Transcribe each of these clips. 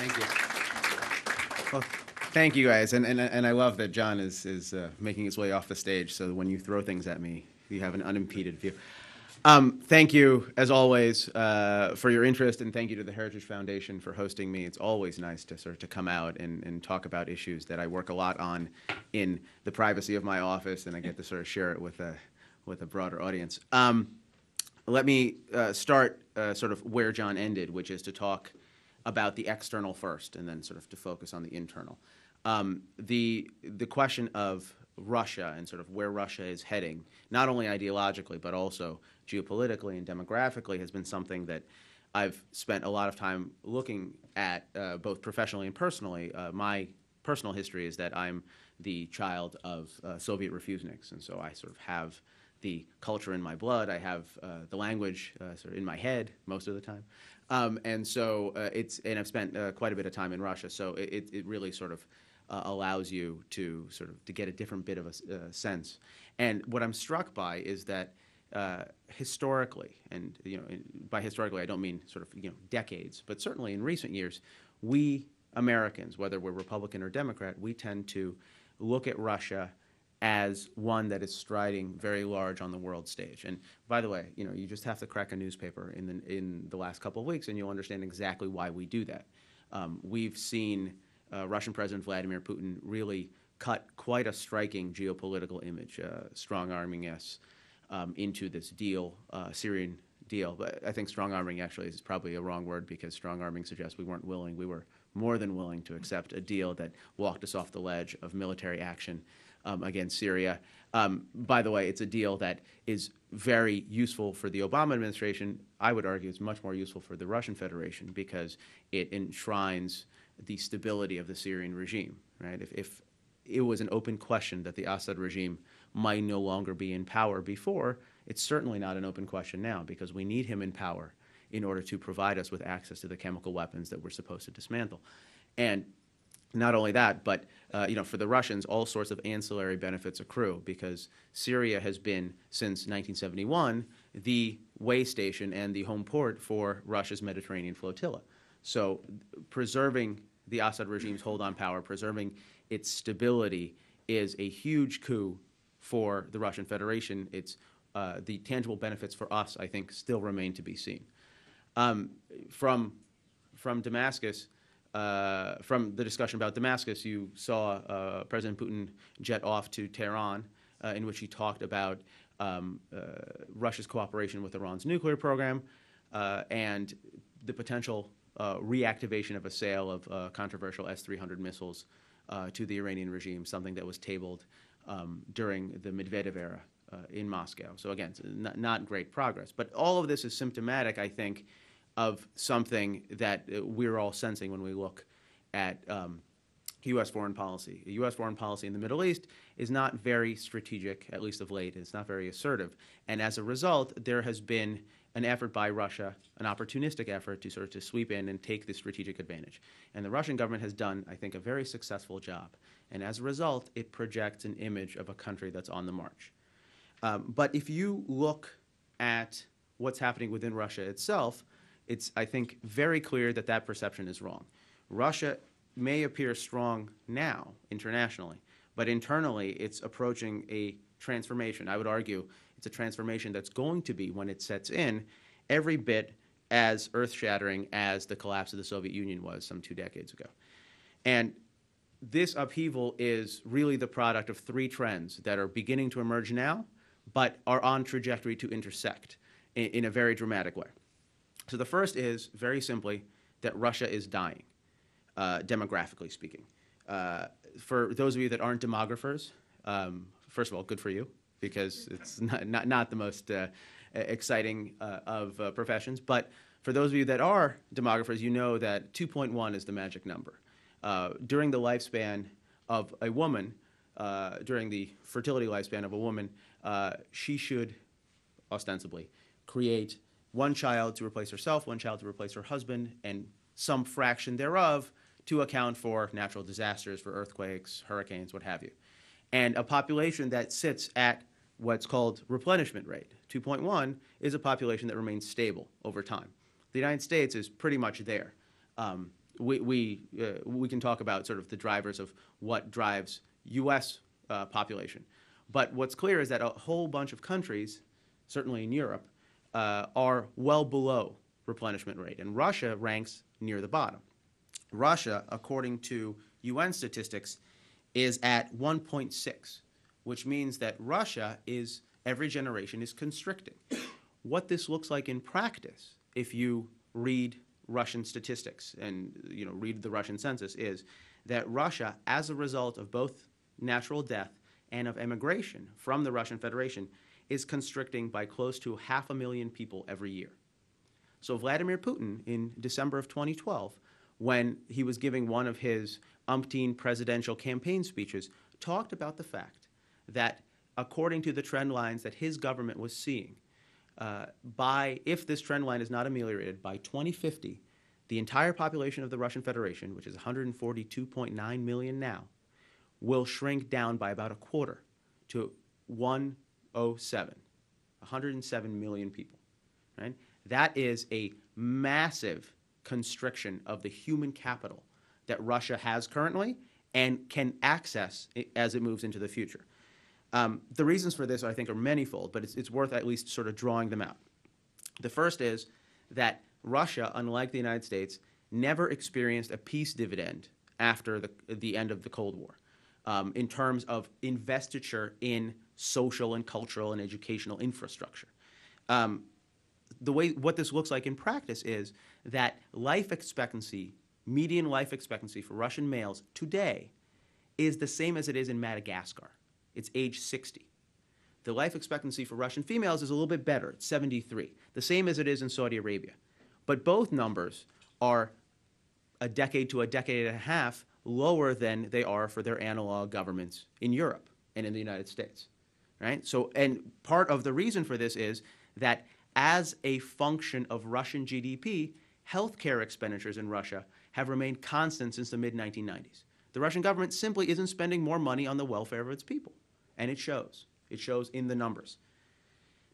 Thank you. Well, thank you guys, and I love that John is making his way off the stage, so when you throw things at me, you have an unimpeded view. Thank you, as always, for your interest, and thank you to the Heritage Foundation for hosting me. It's always nice to sort of come out and talk about issues that I work a lot on in the privacy of my office, and I get to sort of share it with a broader audience. Let me start sort of where John ended, which is to talk about the external first, and then sort of to focus on the internal. The question of Russia and sort of where Russia is heading, not only ideologically but also geopolitically and demographically, has been something that I've spent a lot of time looking at, both professionally and personally. My personal history is that I'm the child of Soviet refuseniks, and so I sort of have the culture in my blood. I have the language sort of in my head most of the time. And so and I've spent quite a bit of time in Russia, so it really sort of allows you to to get a different bit of a sense. And what I'm struck by is that historically, and by historically I don't mean sort of decades, but certainly in recent years, we Americans, whether we're Republican or Democrat, we tend to look at Russia as one that is striding very large on the world stage. And by the way, you just have to crack a newspaper in the last couple of weeks, and you'll understand exactly why we do that. We've seen Russian President Vladimir Putin really cut quite a striking geopolitical image, strong-arming us into this deal, Syrian deal. But I think strong-arming actually is probably a wrong word, because strong-arming suggests we weren't willing. We were more than willing to accept a deal that walked us off the ledge of military action against Syria. By the way, it's a deal that is very useful for the Obama administration. I would argue it's much more useful for the Russian Federation, because it enshrines the stability of the Syrian regime. Right? If it was an open question that the Assad regime might no longer be in power before, it's certainly not an open question now, because we need him in power in order to provide us with access to the chemical weapons that we're supposed to dismantle. And not only that, but for the Russians, all sorts of ancillary benefits accrue, because Syria has been, since 1971, the way station and the home port for Russia's Mediterranean flotilla. So preserving the Assad regime's hold on power, preserving its stability, is a huge coup for the Russian Federation. It's the tangible benefits for us, I think, still remain to be seen. From Damascus, from the discussion about Damascus, you saw President Putin jet off to Tehran, in which he talked about Russia's cooperation with Iran's nuclear program and the potential reactivation of a sale of controversial S-300 missiles to the Iranian regime, something that was tabled during the Medvedev era in Moscow. So again, not great progress. But all of this is symptomatic, I think, of something that we're all sensing when we look at U.S. foreign policy. U.S. foreign policy in the Middle East is not very strategic, at least of late. It's not very assertive. And as a result, there has been an effort by Russia, an opportunistic effort to sort of sweep in and take this strategic advantage. And the Russian government has done, I think, a very successful job. And as a result, it projects an image of a country that's on the march. But if you look at what's happening within Russia itself, it's, I think, very clear that that perception is wrong. Russia may appear strong now internationally, but internally it's approaching a transformation. I would argue it's a transformation that's going to be, when it sets in, every bit as earth-shattering as the collapse of the Soviet Union was some 2 decades ago. And this upheaval is really the product of 3 trends that are beginning to emerge now, but are on trajectory to intersect in a very dramatic way. So the first is, very simply, that Russia is dying, demographically speaking. For those of you that aren't demographers, first of all, good for you, because it's not the most exciting of professions. But for those of you that are demographers, you know that 2.1 is the magic number. During the lifespan of a woman, during the fertility lifespan of a woman, she should ostensibly create 1 child to replace herself, 1 child to replace her husband, and some fraction thereof to account for natural disasters, for earthquakes, hurricanes, what have you. And a population that sits at what's called replenishment rate, 2.1, is a population that remains stable over time. The United States is pretty much there. we can talk about sort of the drivers of what drives U.S. Population. But what's clear is that a whole bunch of countries, certainly in Europe, are well below replenishment rate. And Russia ranks near the bottom. Russia, according to UN statistics, is at 1.6, which means that Russia is, every generation is constricting. What this looks like in practice, if you read Russian statistics and read the Russian census, is that Russia, as a result of both natural death and of emigration from the Russian Federation, is constricting by close to 500,000 people every year. So Vladimir Putin, in December of 2012, when he was giving one of his umpteen presidential campaign speeches, talked about the fact that, according to the trend lines that his government was seeing, if this trend line is not ameliorated, by 2050, the entire population of the Russian Federation, which is 142.9 million now, will shrink down by about a quarter to 107 million people. Right? That is a massive constriction of the human capital that Russia has currently and can access as it moves into the future. The reasons for this, I think, are manifold, but it's worth at least sort of drawing them out. The first is that Russia, unlike the United States, never experienced a peace dividend after the end of the Cold War in terms of investiture in social and cultural and educational infrastructure. What this looks like in practice is that median life expectancy for Russian males today is the same as it is in Madagascar. It's age 60. The life expectancy for Russian females is a little bit better. It's 73, the same as it is in Saudi Arabia. But both numbers are a decade to a decade and a half lower than they are for their analog governments in Europe and in the United States. Right? So, and part of the reason for this is that as a function of Russian GDP, healthcare expenditures in Russia have remained constant since the mid-1990s. The Russian government simply isn't spending more money on the welfare of its people, and it shows. It shows in the numbers.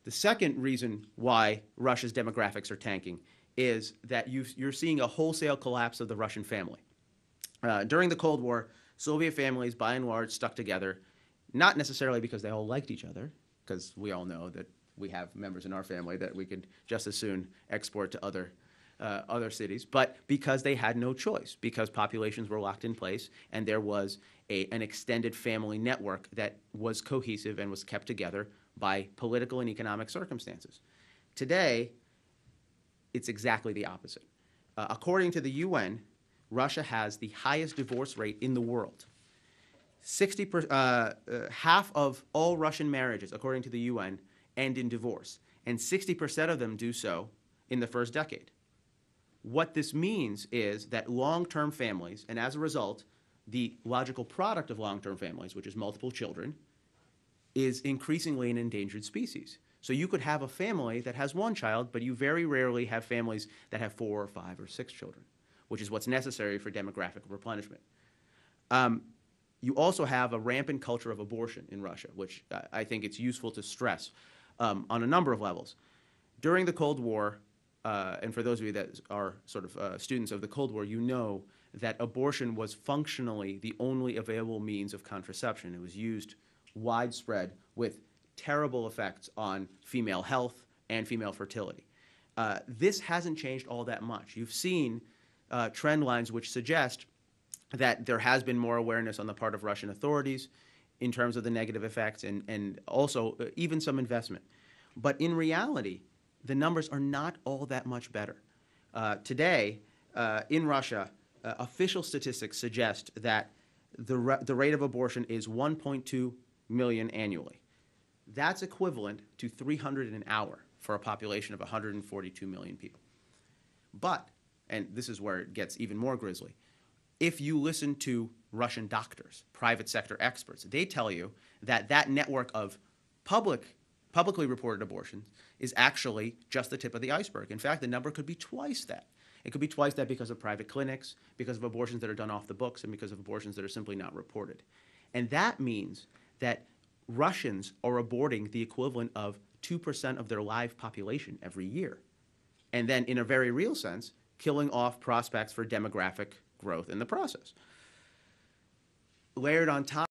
The second reason why Russia's demographics are tanking is that you're seeing a wholesale collapse of the Russian family. During the Cold War, Soviet families, by and large, stuck together, not necessarily because they all liked each other, because we all know that we have members in our family that we could just as soon export to other cities, but because they had no choice, because populations were locked in place and there was an extended family network that was cohesive and was kept together by political and economic circumstances. Today, it's exactly the opposite. According to the UN, Russia has the highest divorce rate in the world. Half of all Russian marriages, according to the UN, end in divorce, and 60% of them do so in the first decade. What this means is that long-term families, and as a result, the logical product of long-term families, which is multiple children, is increasingly an endangered species. So you could have a family that has one child, but you very rarely have families that have 4 or 5 or 6 children, which is what's necessary for demographic replenishment. You also have a rampant culture of abortion in Russia, which I think it's useful to stress on a number of levels. During the Cold War, and for those of you that are sort of students of the Cold War, you know that abortion was functionally the only available means of contraception. It was used widespread with terrible effects on female health and female fertility. This hasn't changed all that much. You've seen trend lines which suggest that there has been more awareness on the part of Russian authorities in terms of the negative effects and also even some investment. But in reality, the numbers are not all that much better. Today, in Russia, official statistics suggest that the rate of abortion is 1.2 million annually. That's equivalent to 300 an hour for a population of 142 million people. But, and this is where it gets even more grisly, if you listen to Russian doctors, private sector experts, they tell you that that network of publicly reported abortions is actually just the tip of the iceberg. In fact, the number could be twice that. It could be twice that because of private clinics, because of abortions that are done off the books, and because of abortions that are simply not reported. And that means that Russians are aborting the equivalent of 2% of their live population every year. And then, in a very real sense, killing off prospects for demographic growth in the process. Layered on top